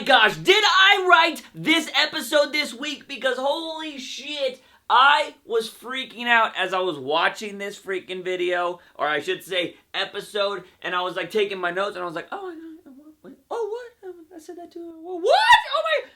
gosh, did I write this episode this week? Because holy shit, I was freaking out as I was watching this freaking video, or I should say episode, and I was like taking my notes, and I was like, oh, what? I said that too. What? Oh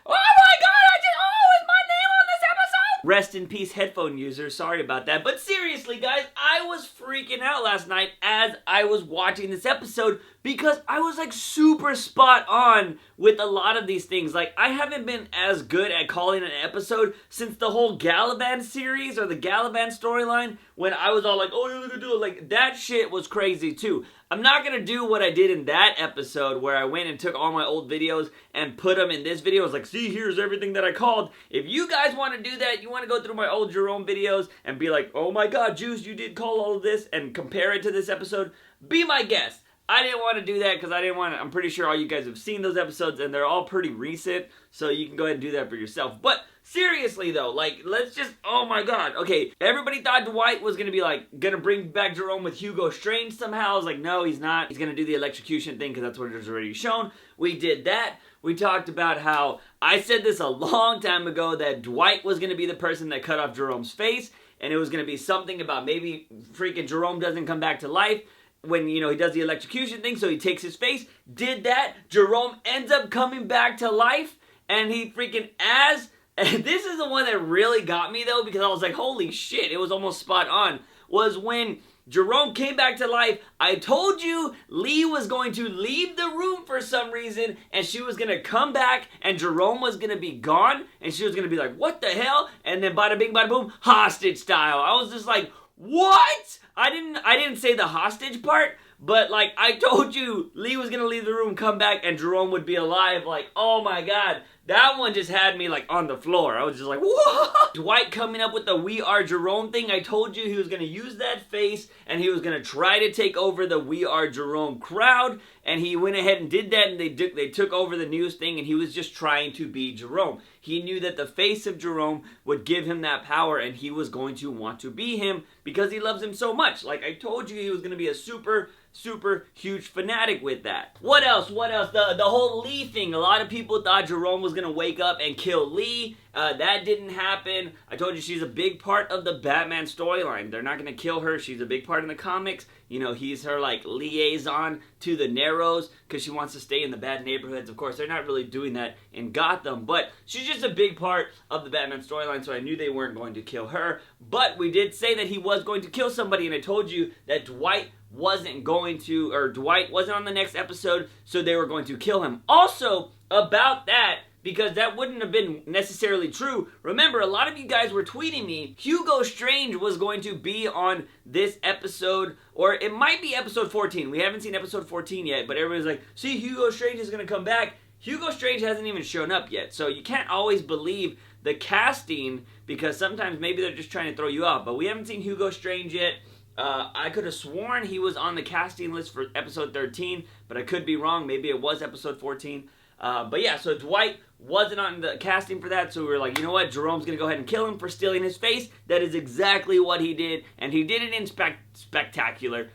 my god, is my name on this episode? Rest in peace, headphone users. Sorry about that. But seriously, guys, I was freaking out last night as I was watching this episode because I was like super spot on with a lot of these things. Like, I haven't been as good at calling an episode since the whole Galavan series or the Galavan storyline, when I was all like, oh, you're gonna do it. Like, that shit was crazy too. I'm not gonna do what I did in that episode where I went and took all my old videos and put them in this video. I was like, see, here's everything that I called. If you guys want to do that, you want to go through my old Jerome videos and be like, oh my god, Juice, you did call all of this, and compare it to this episode, be my guest. I didn't want to do that because I didn't want to. I'm pretty sure all you guys have seen those episodes and they're all pretty recent, so you can go ahead and do that for yourself. But seriously though, like, let's just, oh my god. Okay, everybody thought Dwight was gonna be like, gonna bring back Jerome with Hugo Strange somehow. I was like, no, he's not. He's gonna do the electrocution thing because that's what it was already shown. We did that. We talked about how I said this a long time ago that Dwight was gonna be the person that cut off Jerome's face, and it was gonna be something about maybe freaking Jerome doesn't come back to life when, you know, he does the electrocution thing, so he takes his face, did that, Jerome ends up coming back to life, and he freaking, and this is the one that really got me though, because I was like, holy shit, it was almost spot on, was when Jerome came back to life. I told you Lee was going to leave the room for some reason, and she was going to come back, and Jerome was going to be gone, and she was going to be like, what the hell? And then bada bing, bada boom, hostage style. I was just like, what? I didn't say the hostage part, but like, I told you Lee was gonna leave the room, come back, and Jerome would be alive. Like, oh my god, that one just had me like on the floor. I was just like, what? Dwight coming up with the We Are Jerome thing. I told you he was gonna use that face and he was gonna try to take over the We Are Jerome crowd, and he went ahead and did that, and they took over the news thing, and he was just trying to be Jerome. He knew that the face of Jerome would give him that power, and he was going to want to be him because he loves him so much. Like, I told you he was going to be a super huge fanatic with that. What else? The whole Lee thing. A lot of people thought Jerome was going to wake up and kill Lee. That didn't happen. I told you she's a big part of the Batman storyline. They're not going to kill her. She's a big part in the comics. You know, he's her, like, liaison to the Narrows because she wants to stay in the bad neighborhoods. Of course, they're not really doing that in Gotham, but she's just a big part of the Batman storyline, so I knew they weren't going to kill her. But we did say that he was going to kill somebody, and I told you that Dwight wasn't on the next episode, so they were going to kill him. Also, about that, because that wouldn't have been necessarily true. Remember, a lot of you guys were tweeting me, Hugo Strange was going to be on this episode, or it might be episode 14. We haven't seen episode 14 yet, but everybody's like, see, Hugo Strange is going to come back. Hugo Strange hasn't even shown up yet, so you can't always believe the casting, because sometimes maybe they're just trying to throw you off, but we haven't seen Hugo Strange yet. I could have sworn he was on the casting list for episode 13, but I could be wrong. Maybe it was episode 14. But yeah, so Dwight wasn't on the casting for that, so we were like, you know what, Jerome's gonna go ahead and kill him for stealing his face. That is exactly what he did, and he did it in spectacular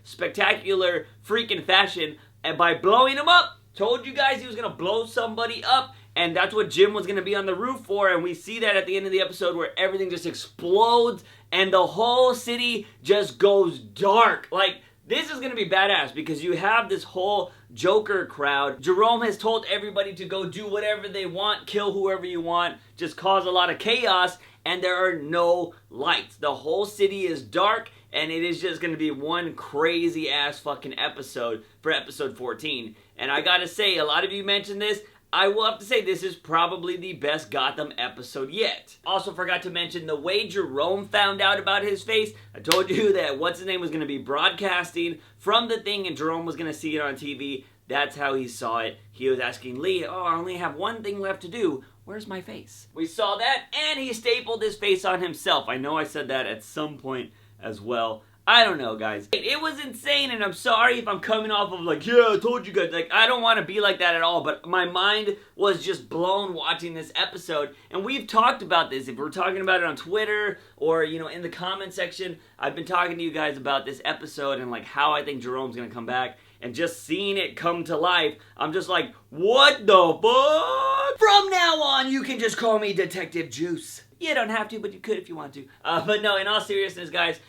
freaking fashion, and by blowing him up. Told you guys he was gonna blow somebody up, and that's what Jim was gonna be on the roof for, and we see that at the end of the episode where everything just explodes, and the whole city just goes dark. Like, this is going to be badass because you have this whole Joker crowd. Jerome has told everybody to go do whatever they want, kill whoever you want, just cause a lot of chaos, and there are no lights. The whole city is dark, and it is just going to be one crazy ass fucking episode for episode 14. And I gotta say, a lot of you mentioned this. I will have to say this is probably the best Gotham episode yet. Also forgot to mention the way Jerome found out about his face. I told you that what's-his-name was going to be broadcasting from the thing and Jerome was going to see it on TV. That's how he saw it. He was asking Lee, oh, I only have one thing left to do. Where's my face? We saw that, and he stapled his face on himself. I know I said that at some point as well. I don't know, guys. It was insane, and I'm sorry if I'm coming off of like, yeah, I told you guys. Like, I don't want to be like that at all, but my mind was just blown watching this episode, and we've talked about this. If we're talking about it on Twitter or, you know, in the comment section, I've been talking to you guys about this episode and, like, how I think Jerome's going to come back, and just seeing it come to life, I'm just like, what the fuck? From now on, you can just call me Detective Juice. You don't have to, but you could if you want to. But no, in all seriousness, guys,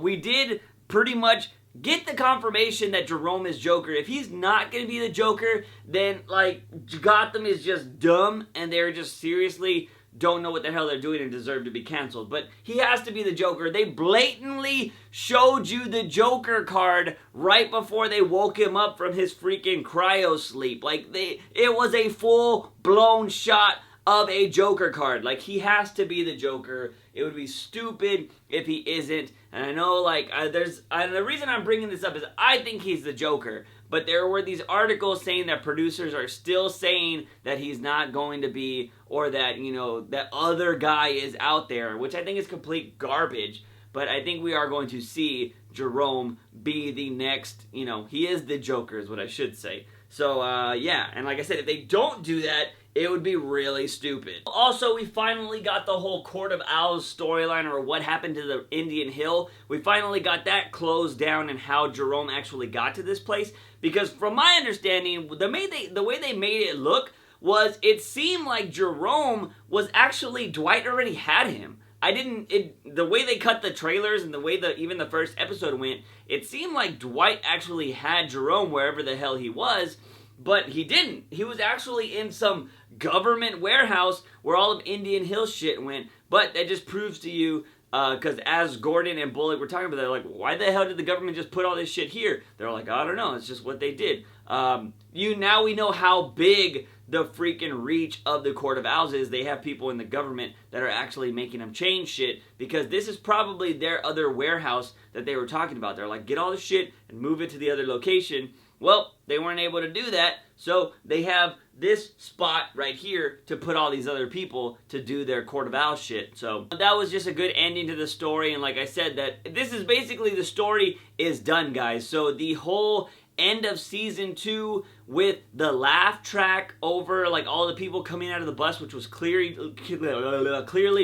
we did pretty much get the confirmation that Jerome is Joker. If he's not going to be the Joker, then, like, Gotham is just dumb, and they're just seriously don't know what the hell they're doing and deserve to be canceled. But he has to be the Joker. They blatantly showed you the Joker card right before they woke him up from his freaking cryo sleep. Like, it was a full-blown shot of a Joker card. Like, he has to be the Joker. It would be stupid if he isn't. And I know, like, the reason I'm bringing this up is I think he's the Joker. But there were these articles saying that producers are still saying that he's not going to be, or that, you know, that other guy is out there, which I think is complete garbage. But I think we are going to see Jerome be the next, you know, he is the Joker is what I should say. So, yeah, and like I said, if they don't do that, it would be really stupid. Also, we finally got the whole Court of Owls storyline, or what happened to the Indian Hill. We finally got that closed down and how Jerome actually got to this place. Because from my understanding, the way they made it look was it seemed like Jerome was actually, Dwight already had him. The way they cut the trailers and the way even the first episode went, it seemed like Dwight actually had Jerome wherever the hell he was. But he didn't. He was actually in some government warehouse where all of Indian Hill shit went. But that just proves to you, because as Gordon and Bullock were talking about, they're like, why the hell did the government just put all this shit here? They're like, I don't know, it's just what they did. Now we know how big the freaking reach of the Court of Owls is. They have people in the government that are actually making them change shit, because this is probably their other warehouse that they were talking about. They're like, get all this shit and move it to the other location. Well, they weren't able to do that, so they have this spot right here to put all these other people to do their Court of Owls shit. So that was just a good ending to the story, and like I said, that this is basically the story is done, guys. So the whole end of season 2 with the laugh track over like all the people coming out of the bus, which was clearly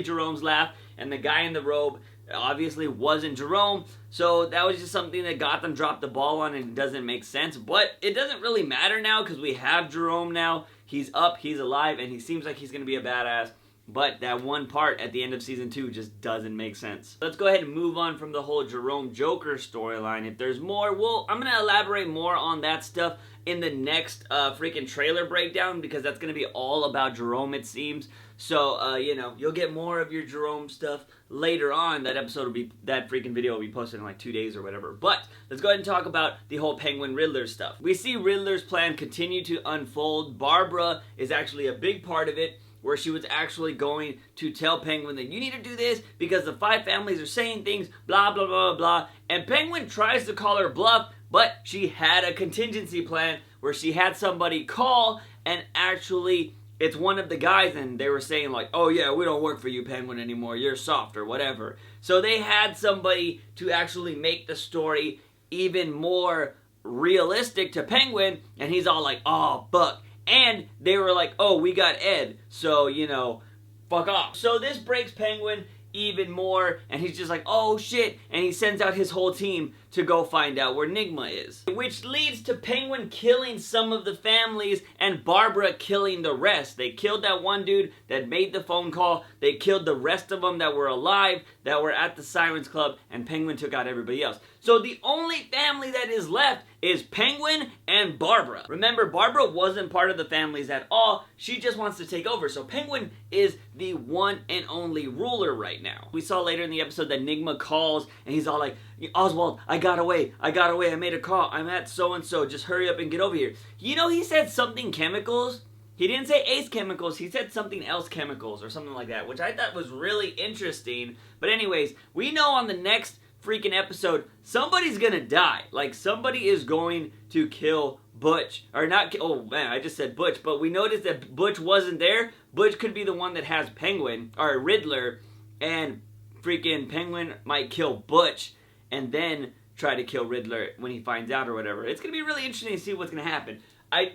Jerome's laugh, and the guy in the robe obviously wasn't Jerome. So that was just something that Gotham dropped the ball on, and it doesn't make sense. But it doesn't really matter now because we have Jerome now. He's up, he's alive, and he seems like he's going to be a badass. But that one part at the end of season 2 just doesn't make sense. Let's go ahead and move on from the whole Jerome Joker storyline. If there's more, well, I'm going to elaborate more on that stuff in the next freaking trailer breakdown, because that's going to be all about Jerome, it seems. So, you know, you'll get more of your Jerome stuff later on. That freaking video will be posted in like 2 days or whatever. But let's go ahead and talk about the whole Penguin Riddler stuff. We see Riddler's plan continue to unfold. Barbara is actually a big part of it, where she was actually going to tell Penguin that you need to do this because the 5 families are saying things, blah, blah, blah, blah. And Penguin tries to call her bluff, but she had a contingency plan where she had somebody call, and actually it's one of the guys, and they were saying like, oh yeah, we don't work for you, Penguin, anymore. You're soft or whatever. So they had somebody to actually make the story even more realistic to Penguin, and he's all like, oh, fuck. And they were like, oh, we got Ed, so, you know, fuck off. So this breaks Penguin even more, and he's just like, oh shit, and he sends out his whole team to go find out where Nigma is. Which leads to Penguin killing some of the families and Barbara killing the rest. They killed that one dude that made the phone call, they killed the rest of them that were alive, that were at the Sirens Club, and Penguin took out everybody else. So the only family that is left is Penguin and Barbara. Remember, Barbara wasn't part of the families at all, she just wants to take over, so Penguin is the one and only ruler right now. We saw later in the episode that Nigma calls, and he's all like, Oswald, I got away, I made a call, I'm at so-and-so, just hurry up and get over here. You know, he said something chemicals. He didn't say Ace Chemicals, he said something else chemicals or something like that, which I thought was really interesting. But anyways, we know on the next freaking episode, somebody's gonna die. Like, somebody is going to kill Butch. Or not, oh man, I just said Butch, but we noticed that Butch wasn't there. Butch could be the one that has Penguin, or Riddler, and freaking Penguin might kill Butch, and then try to kill Riddler when he finds out or whatever. It's going to be really interesting to see what's going to happen.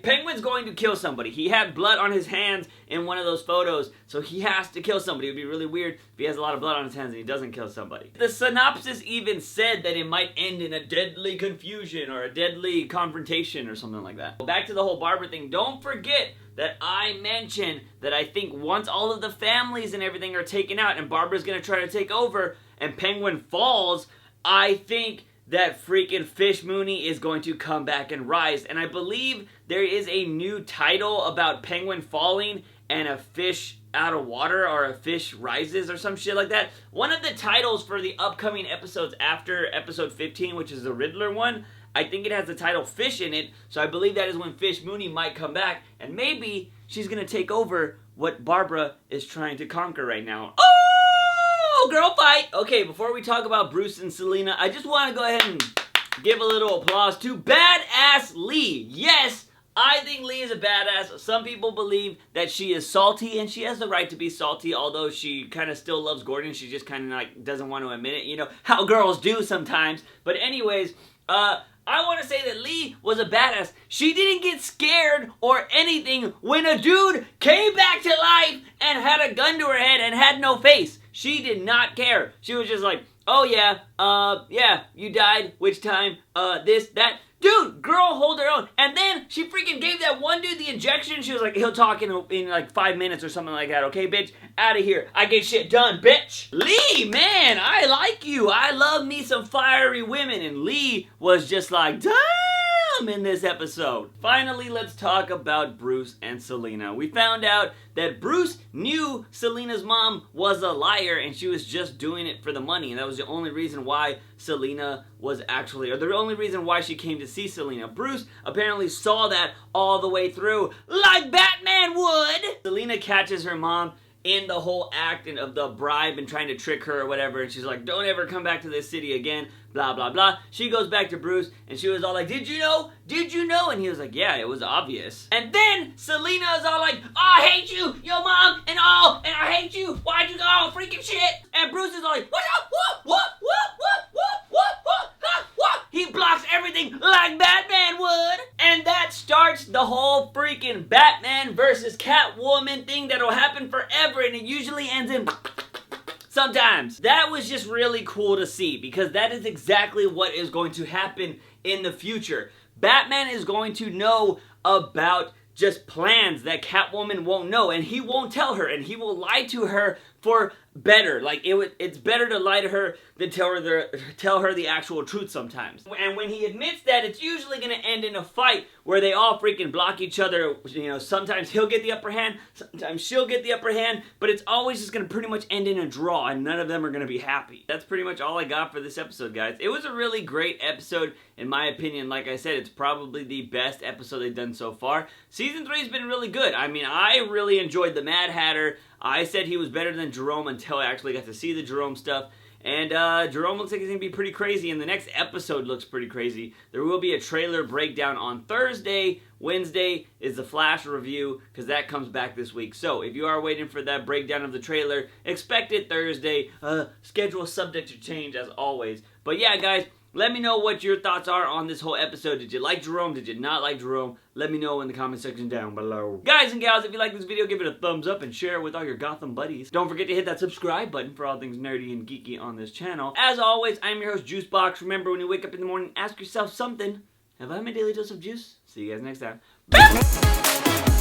Penguin's going to kill somebody. He had blood on his hands in one of those photos, so he has to kill somebody. It would be really weird if he has a lot of blood on his hands and he doesn't kill somebody. The synopsis even said that it might end in a deadly confusion or a deadly confrontation or something like that. Back to the whole Barbara thing, don't forget that I mentioned that I think once all of the families and everything are taken out and Barbara's gonna try to take over and Penguin falls, I think that freaking Fish Mooney is going to come back and rise. And I believe there is a new title about Penguin falling and a fish out of water, or a fish rises, or some shit like that. One of the titles for the upcoming episodes after episode 15, which is the Riddler one, I think it has the title Fish in it, so I believe that is when Fish Mooney might come back, and maybe she's gonna take over what Barbara is trying to conquer right now. Oh, girl fight! Okay, before we talk about Bruce and Selena, I just want to go ahead and give a little applause to Badass Lee. Yes, I think Lee is a badass. Some people believe that she is salty, and she has the right to be salty, although she kind of still loves Gordon. She just kind of like doesn't want to admit it, you know, how girls do sometimes. But anyways, I want to say that Lee was a badass. She didn't get scared or anything when a dude came back to life and had a gun to her head and had no face. She did not care. She was just like, oh yeah, you died, which time, this, that. Dude, girl, hold her own. And then she freaking gave that one dude the injection. She was like, he'll talk in like 5 minutes or something like that. Okay, bitch, out of here. I get shit done, bitch. Lee, man, I like you. I love me some fiery women. And Lee was just like, damn, in this episode. Finally, let's talk about Bruce and Selena. We found out that Bruce knew Selena's mom was a liar and she was just doing it for the money, and that was the only reason why Selena was actually, or the only reason why she came to see Selena. Bruce apparently saw that all the way through, like Batman would. Selena catches her mom in the whole act and of the bribe and trying to trick her or whatever, and she's like, don't ever come back to this city again, blah, blah, blah. She goes back to Bruce, and she was all like, did you know? Did you know? And he was like, yeah, it was obvious. And then Selena is all like, oh, I hate you, your mom, and all, and I hate you, why'd you go, oh, freaking shit. And Bruce is all like, what up, what? He blocks everything like Batman would. And that starts the whole freaking Batman versus Catwoman thing that'll happen forever, and it usually ends in sometimes. That was just really cool to see, because that is exactly what is going to happen in the future. Batman is going to know about just plans that Catwoman won't know, and he won't tell her, and he will lie to her for better. Like, it's better to lie to her than tell her the actual truth sometimes. And when he admits that, it's usually gonna end in a fight where they all freaking block each other. You know, sometimes he'll get the upper hand, sometimes she'll get the upper hand, but it's always just gonna pretty much end in a draw, and none of them are gonna be happy. That's pretty much all I got for this episode, guys. It was a really great episode, in my opinion. Like I said, it's probably the best episode they've done so far. Season 3 has been really good. I mean, I really enjoyed the Mad Hatter. I said he was better than Jerome until I actually got to see the Jerome stuff. And Jerome looks like he's going to be pretty crazy, and the next episode looks pretty crazy. There will be a trailer breakdown on Thursday. Wednesday is the Flash review, because that comes back this week. So, if you are waiting for that breakdown of the trailer, expect it Thursday. Schedule subject to change, as always. But yeah, guys, let me know what your thoughts are on this whole episode. Did you like Jerome? Did you not like Jerome? Let me know in the comment section down below. Guys and gals, if you like this video, give it a thumbs up and share it with all your Gotham buddies. Don't forget to hit that subscribe button for all things nerdy and geeky on this channel. As always, I'm your host, JUICEbox. Remember, when you wake up in the morning, ask yourself something. Have I had my daily dose of juice? See you guys next time. Bye!